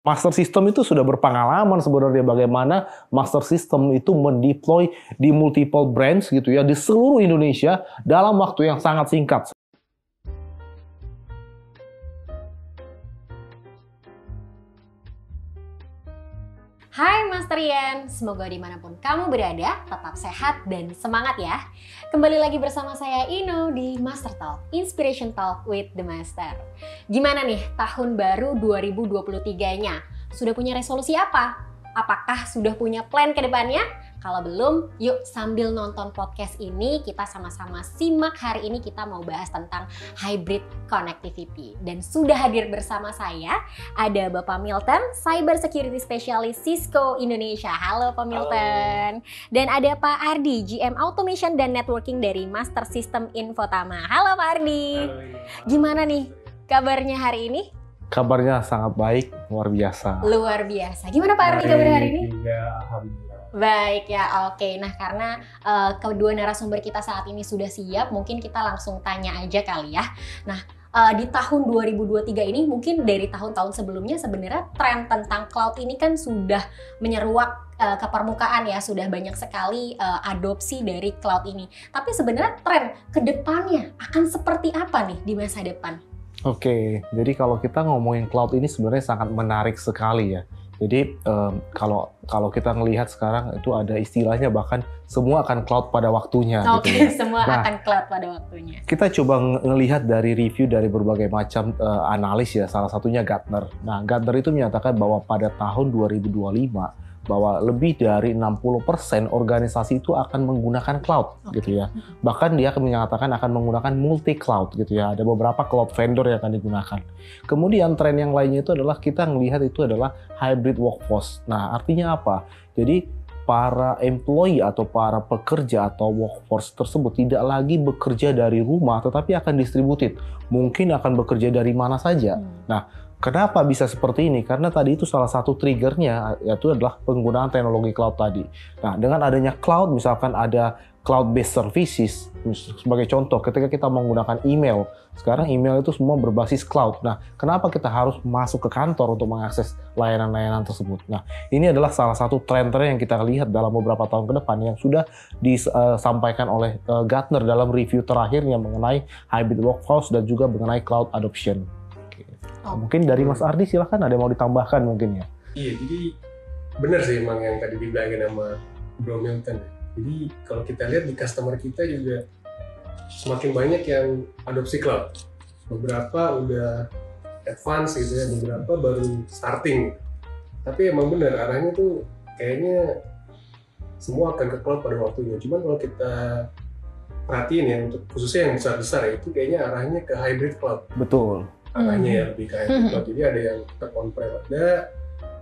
Master System itu sudah berpengalaman sebenarnya bagaimana Master System itu mendeploy di multiple branch gitu ya di seluruh Indonesia dalam waktu yang sangat singkat. Hai Masterian, semoga dimanapun kamu berada tetap sehat dan semangat ya. Kembali lagi bersama saya Ino di Master Talk, Inspiration Talk with the Master. Gimana nih tahun baru 2023-nya? Sudah punya resolusi apa? Apakah sudah punya plan ke depannya? Kalau belum, yuk sambil nonton podcast ini kita sama-sama simak hari ini kita mau bahas tentang hybrid connectivity. Dan sudah hadir bersama saya ada Bapak Milton, Cyber Security Specialist Cisco Indonesia. Halo Pak Milton. Halo. Dan ada Pak Ardi, GM Automation dan Networking dari Master System Infotama. Halo Pak Ardi. Halo. Gimana nih kabarnya hari ini? Kabarnya sangat baik, luar biasa. Luar biasa. Gimana Pak Ardi kabar hari ini? Juga, alhamdulillah. Baik ya, oke. Nah karena kedua narasumber kita saat ini sudah siap, mungkin kita langsung tanya aja kali ya. Nah di tahun 2023 ini mungkin dari tahun-tahun sebelumnya sebenarnya tren tentang cloud ini kan sudah menyeruak ke permukaan ya, sudah banyak sekali adopsi dari cloud ini. Tapi sebenarnya tren ke depannya akan seperti apa nih di masa depan? Oke, jadi kalau kita ngomongin cloud ini sebenarnya sangat menarik sekali ya. Jadi kalau kita ngelihat sekarang itu ada istilahnya bahkan semua akan cloud pada waktunya. Oke, gitu ya. Semua akan cloud pada waktunya. Kita coba ngelihat dari review dari berbagai macam analis ya, salah satunya Gartner. Nah, Gartner itu menyatakan bahwa pada tahun 2025 bahwa lebih dari 60% organisasi itu akan menggunakan cloud gitu ya. Bahkan dia akan menyatakan akan menggunakan multi cloud gitu ya. Ada beberapa cloud vendor yang akan digunakan. Kemudian tren yang lainnya itu adalah kita melihat itu adalah hybrid workforce. Nah, artinya apa? Jadi para employee atau para pekerja atau workforce tersebut tidak lagi bekerja dari rumah tetapi akan distributed. Mungkin akan bekerja dari mana saja. Nah, kenapa bisa seperti ini? Karena tadi itu salah satu triggernya yaitu adalah penggunaan teknologi cloud tadi. Nah, dengan adanya cloud, misalkan ada cloud-based services, sebagai contoh, ketika kita menggunakan email, sekarang email itu semua berbasis cloud. Nah, kenapa kita harus masuk ke kantor untuk mengakses layanan-layanan tersebut? Nah, ini adalah salah satu tren-tren yang kita lihat dalam beberapa tahun ke depan yang sudah disampaikan oleh Gartner dalam review terakhirnya mengenai hybrid workforce dan juga mengenai cloud adoption. Mungkin dari Mas Ardi silahkan ada yang mau ditambahkan mungkin ya. Iya, jadi benar sih emang yang tadi dibilangin sama Bro Milton. Jadi kalau kita lihat di customer kita juga semakin banyak yang adopsi cloud. Beberapa udah advance gitu ya, beberapa baru starting. Tapi emang benar arahnya tuh kayaknya semua akan ke cloud pada waktunya. Cuman kalau kita perhatiin ya, untuk khususnya yang besar-besar ya, itu kayaknya arahnya ke hybrid cloud. Betul. Arahnya ya lebih ke hybrid cloud. Jadi ada yang tetap on-prem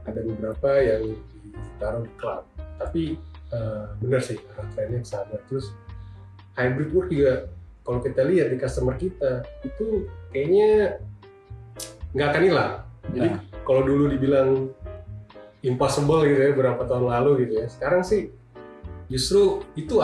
ada beberapa yang ditaruh di cloud. Tapi benar sih arah trennya ke sana. Terus hybrid work juga kalau kita lihat di customer kita itu kayaknya nggak akan hilang. Jadi kalau dulu dibilang impossible gitu ya berapa tahun lalu gitu ya, sekarang sih justru itu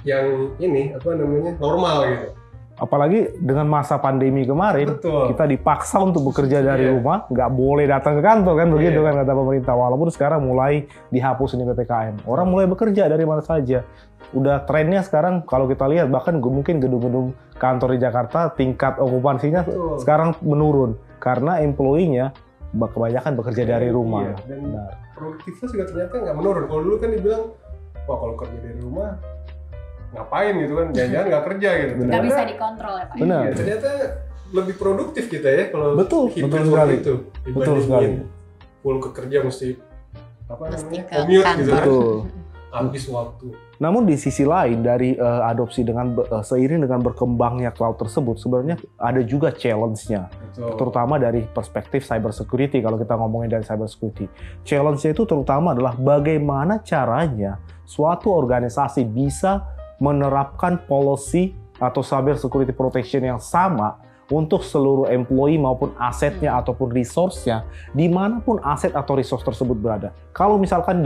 yang ini apa namanya normal gitu. Apalagi dengan masa pandemi kemarin, Betul. kita dipaksa untuk bekerja dari rumah, nggak boleh datang ke kantor kan, begitu kan kata pemerintah. Walaupun sekarang mulai dihapus ini PPKM, orang mulai bekerja dari mana saja. Udah trennya sekarang kalau kita lihat bahkan mungkin gedung-gedung kantor di Jakarta tingkat okupansinya sekarang menurun karena employee-nya kebanyakan bekerja dari rumah. Iya, dan produktivitas juga ternyata nggak menurun. Kalau dulu kan dibilang, wah kalau kerja dari rumah ngapain gitu kan, jangan-jangan nggak kerja gitu. Nggak bisa dikontrol ya Pak. Benar. Ya, ternyata lebih produktif kita ya kalau betul sekali itu. Betul sekali. Full ke kerja mesti Mesti ke commute kantor. gitu kan. Betul. Habis waktu. Namun di sisi lain dari adopsi dengan seiring dengan berkembangnya cloud tersebut sebenarnya ada juga challenge-nya. Betul. Terutama dari perspektif cyber security. Kalau kita ngomongin dari cyber security, challenge-nya itu terutama adalah bagaimana caranya suatu organisasi bisa menerapkan policy atau cyber security protection yang sama untuk seluruh employee maupun asetnya ataupun resource-nya, dimanapun aset atau resource tersebut berada. Kalau misalkan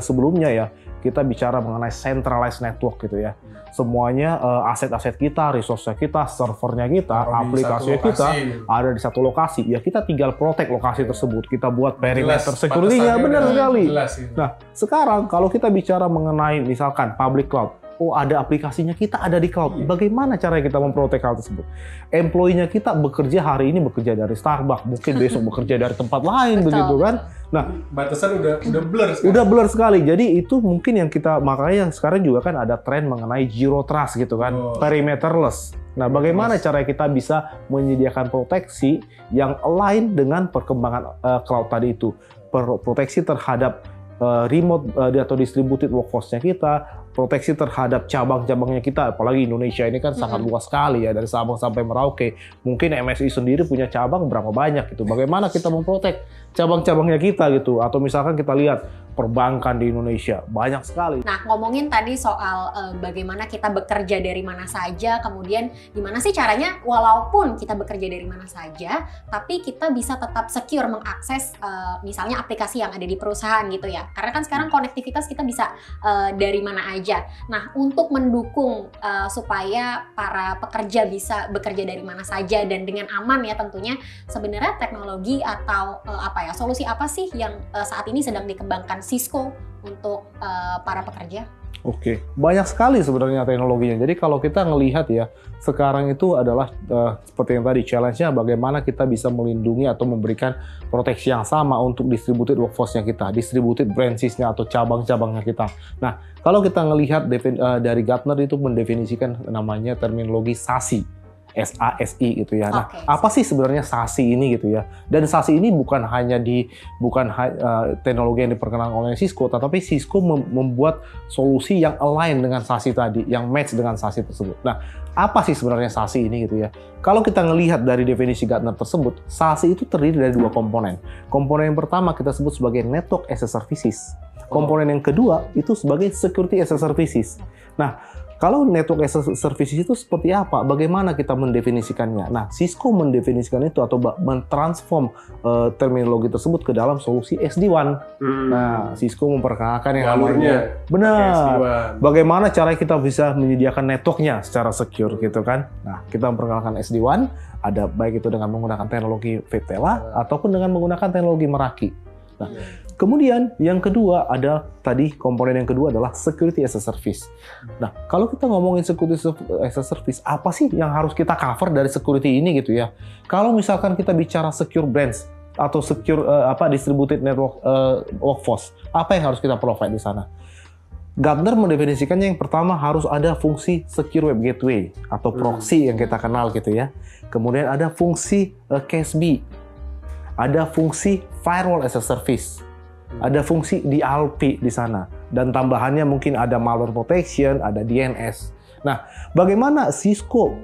sebelumnya ya, kita bicara mengenai centralized network gitu ya. Semuanya aset-aset kita, resource-nya kita, servernya kita, aplikasinya kita ada di satu lokasi. Ya kita tinggal protect lokasi tersebut. Kita buat perimeter security-nya, benar sekali. Nah, sekarang kalau kita bicara mengenai misalkan public cloud, oh ada aplikasinya, kita ada di cloud. Bagaimana cara kita memprotek hal tersebut? Employee-nya kita bekerja hari ini bekerja dari Starbucks, mungkin besok bekerja dari tempat lain, begitu kan? Nah, batasan udah blur sekali. Udah blur sekali. Jadi itu mungkin yang kita, makanya yang sekarang juga kan ada tren mengenai zero trust gitu kan, perimeterless. Nah, bagaimana cara kita bisa menyediakan proteksi yang align dengan perkembangan cloud tadi itu? Proteksi terhadap remote atau distributed workforce-nya kita, proteksi terhadap cabang-cabangnya kita, apalagi Indonesia ini kan sangat luas sekali ya, dari Sabang sampai Merauke. Mungkin MSI sendiri punya cabang berapa banyak gitu. Bagaimana kita memprotek cabang-cabangnya kita gitu? Atau misalkan kita lihat perbankan di Indonesia banyak sekali. Nah, ngomongin tadi soal bagaimana kita bekerja dari mana saja, kemudian gimana sih caranya walaupun kita bekerja dari mana saja, tapi kita bisa tetap secure mengakses misalnya aplikasi yang ada di perusahaan gitu ya. Karena kan sekarang konektivitas kita bisa dari mana aja. Nah, untuk mendukung supaya para pekerja bisa bekerja dari mana saja dan dengan aman ya tentunya, sebenarnya teknologi atau solusi apa sih yang saat ini sedang dikembangkan Cisco untuk para pekerja? Oke, banyak sekali sebenarnya teknologinya. Jadi kalau kita ngelihat ya, sekarang itu adalah seperti yang tadi, challenge-nya bagaimana kita bisa melindungi atau memberikan proteksi yang sama untuk distributed workforce-nya kita, distributed branches-nya atau cabang-cabangnya kita. Nah, kalau kita ngelihat dari Gartner itu mendefinisikan namanya terminologi SASI. SASI gitu ya. Nah, apa sih sebenarnya SASI ini gitu ya? Dan SASI ini bukan hanya teknologi yang diperkenalkan oleh Cisco, tetapi Cisco membuat solusi yang align dengan SASI tadi, yang match dengan SASI tersebut. Nah, apa sih sebenarnya SASI ini gitu ya? Kalau kita ngelihat dari definisi Gartner tersebut, SASI itu terdiri dari dua komponen. Komponen yang pertama kita sebut sebagai Network as a Services. Komponen yang kedua itu sebagai Security as a Services. Nah, kalau network as a services itu seperti apa? Bagaimana kita mendefinisikannya? Nah, Cisco mendefinisikan itu atau mentransform terminologi tersebut ke dalam solusi SD-WAN. Nah, Cisco memperkenalkan yang namanya benar. Bagaimana cara kita bisa menyediakan networknya secara secure gitu kan? Nah, kita memperkenalkan SD-WAN, ada baik itu dengan menggunakan teknologi VPLA ataupun dengan menggunakan teknologi Meraki. Nah, kemudian yang kedua ada tadi komponen yang kedua adalah security as a service. Nah, kalau kita ngomongin security as a service, apa sih yang harus kita cover dari security ini gitu ya? Kalau misalkan kita bicara secure branch atau secure distributed network workforce, apa yang harus kita provide di sana? Gartner mendefinisikannya yang pertama harus ada fungsi secure web gateway atau proxy yang kita kenal gitu ya. Kemudian ada fungsi CASB. Ada fungsi firewall as a service, ada fungsi DLP di sana, dan tambahannya mungkin ada malware protection, ada DNS. Nah, bagaimana Cisco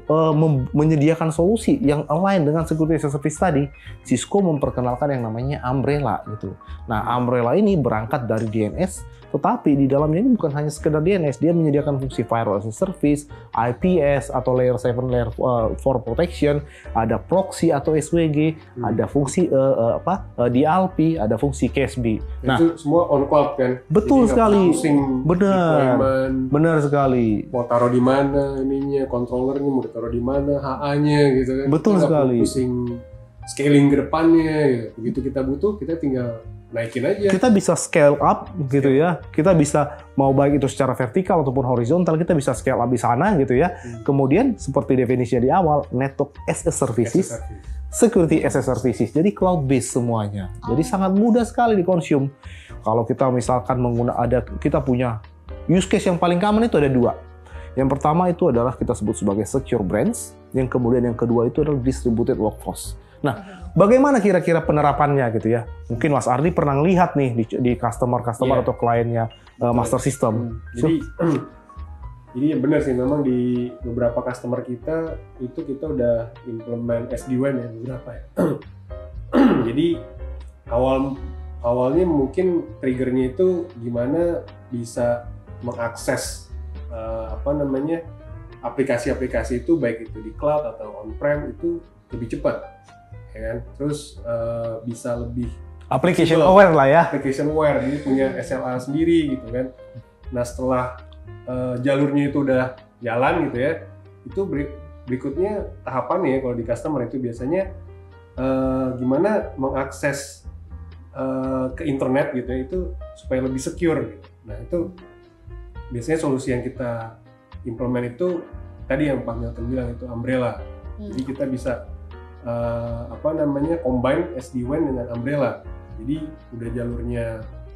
menyediakan solusi yang align dengan security as a service tadi? Cisco memperkenalkan yang namanya Umbrella gitu. Nah, Umbrella ini berangkat dari DNS, tetapi di dalamnya ini bukan hanya sekedar DNS, dia menyediakan fungsi firewall as a service, IPS atau layer 7, layer 4 protection, ada proxy atau SWG, ada fungsi DLP, ada fungsi CASB. Nah, itu semua on cloud kan? Betul sekali. Benar sekali. Mau taruh di mana ininya, controllernya mau ditaruh di mana, HA-nya gitu kan. Betul sekali. Pusing scaling ke depannya gitu. Begitu kita butuh, kita tinggal naikin aja. Kita bisa scale up gitu ya. Kita bisa mau baik itu secara vertikal ataupun horizontal, kita bisa scale up di sana gitu ya. Kemudian seperti definisinya di awal, network as a services, security as a services. Jadi cloud based semuanya. Jadi sangat mudah sekali di-consume. Kalau kita misalkan kita punya use case yang paling common itu ada dua. Yang pertama itu adalah kita sebut sebagai secure branch, yang kemudian yang kedua itu adalah distributed workforce. Nah, bagaimana kira-kira penerapannya gitu ya? Mungkin Mas Ardi pernah lihat nih di customer atau kliennya Master System. Jadi ya benar sih, memang di beberapa customer kita itu kita udah implement SD-WAN ya beberapa ya. Jadi awalnya mungkin triggernya itu gimana bisa mengakses aplikasi-aplikasi itu baik itu di cloud atau on-prem itu lebih cepat, ya kan? Terus bisa lebih Application aware lah ya. application aware, jadi punya SLA sendiri gitu kan. Nah setelah jalurnya itu udah jalan gitu ya, itu berikutnya tahapannya kalau di customer itu biasanya gimana mengakses ke internet gitu ya, itu supaya lebih secure gitu. Nah itu biasanya solusi yang kita implement itu tadi yang Pak Milton bilang itu umbrella. Jadi kita bisa combine SD-WAN dengan umbrella. Jadi udah jalurnya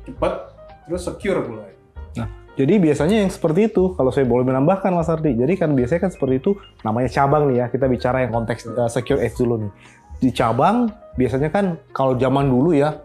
cepat, terus secure pula. Nah, jadi biasanya yang seperti itu, kalau saya boleh menambahkan Mas Ardi, jadi kan biasanya kan seperti itu, namanya cabang nih ya, kita bicara yang konteks secure edge dulu nih. Di cabang, biasanya kan kalau zaman dulu ya,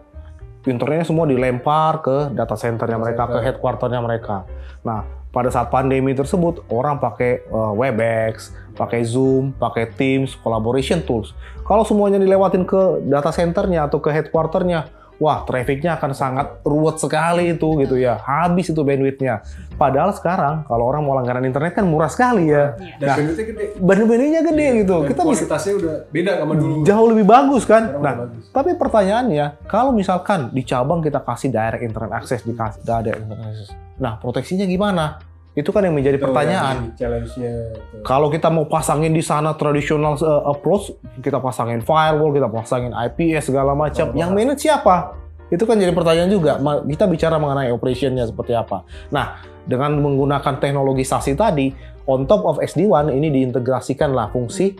internetnya semua dilempar ke data centernya mereka, ke headquarternya mereka. Nah, pada saat pandemi tersebut, orang pakai Webex, pakai Zoom, pakai Teams, collaboration tools. Kalau semuanya dilewatin ke data centernya atau ke headquarternya, wah, trafficnya akan sangat ruwet sekali itu gitu ya. Habis itu bandwidthnya. Padahal sekarang kalau orang mau langganan internet kan murah sekali ya. Dan Nah, bandwidthnya gede. bandwidthnya gede gitu. Dan Kita bisa kualitasnya udah beda sama dulu. jauh lebih bagus kan. Sekarang Nah, udah bagus. tapi pertanyaannya, kalau misalkan di cabang kita kasih direct internet access, dikasih direct internet access. Nah, proteksinya gimana? Itu kan yang menjadi pertanyaan. Challenge-nya. Kalau kita mau pasangin di sana traditional approach, kita pasangin firewall, kita pasangin IPS segala macam. Yang manage siapa? Itu kan jadi pertanyaan juga. Kita bicara mengenai operationnya seperti apa. Nah, dengan menggunakan teknologi SASE tadi, on top of SD-WAN ini diintegrasikanlah fungsi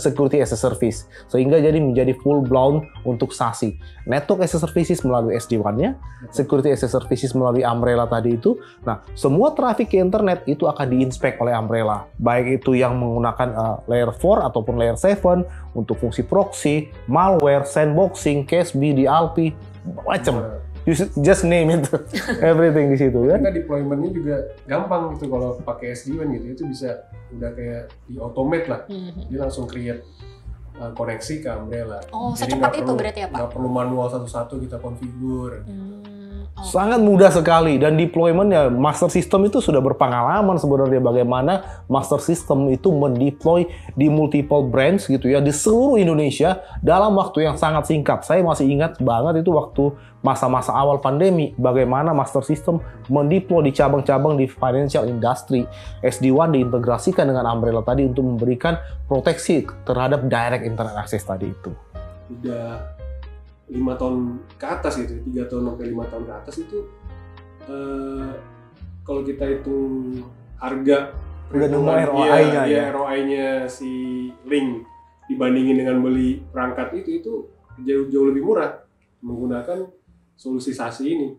Security as a Service, sehingga jadi menjadi full blown untuk SASE. Network as a Services melalui SD-WAN-nya, Security as a Services melalui umbrella tadi itu. Nah, semua traffic ke internet itu akan diinspek oleh umbrella, baik itu yang menggunakan layer 4 ataupun layer 7 untuk fungsi proxy, malware, sandboxing, CASB, DLP, macam. You just name it, everything di situ kan. Kita deployment-nya juga gampang gitu kalau pakai SD-WAN gitu, itu bisa udah kayak di automate lah. Dia langsung create koneksi ke umbrella. Oh, Jadi secepat nggak itu perlu- berarti ya Pak? nggak perlu manual satu-satu kita configure. Sangat mudah sekali, dan deployment-nya master system itu sudah berpengalaman sebenarnya bagaimana master system itu mendeploy di multiple branch gitu ya di seluruh Indonesia dalam waktu yang sangat singkat. Saya masih ingat banget itu waktu masa-masa awal pandemi bagaimana master system mendeploy di cabang-cabang di financial industry. SD-WAN diintegrasikan dengan umbrella tadi untuk memberikan proteksi terhadap direct internet access tadi itu. Udah 5 tahun ke atas gitu, 3 tahun sampai 5 tahun ke atas itu kalau kita hitung harga Udah nemu perhitungan- ROI-nya iya, ya? ROI-nya si Link dibandingin dengan beli perangkat itu jauh lebih murah menggunakan solusi SASE ini.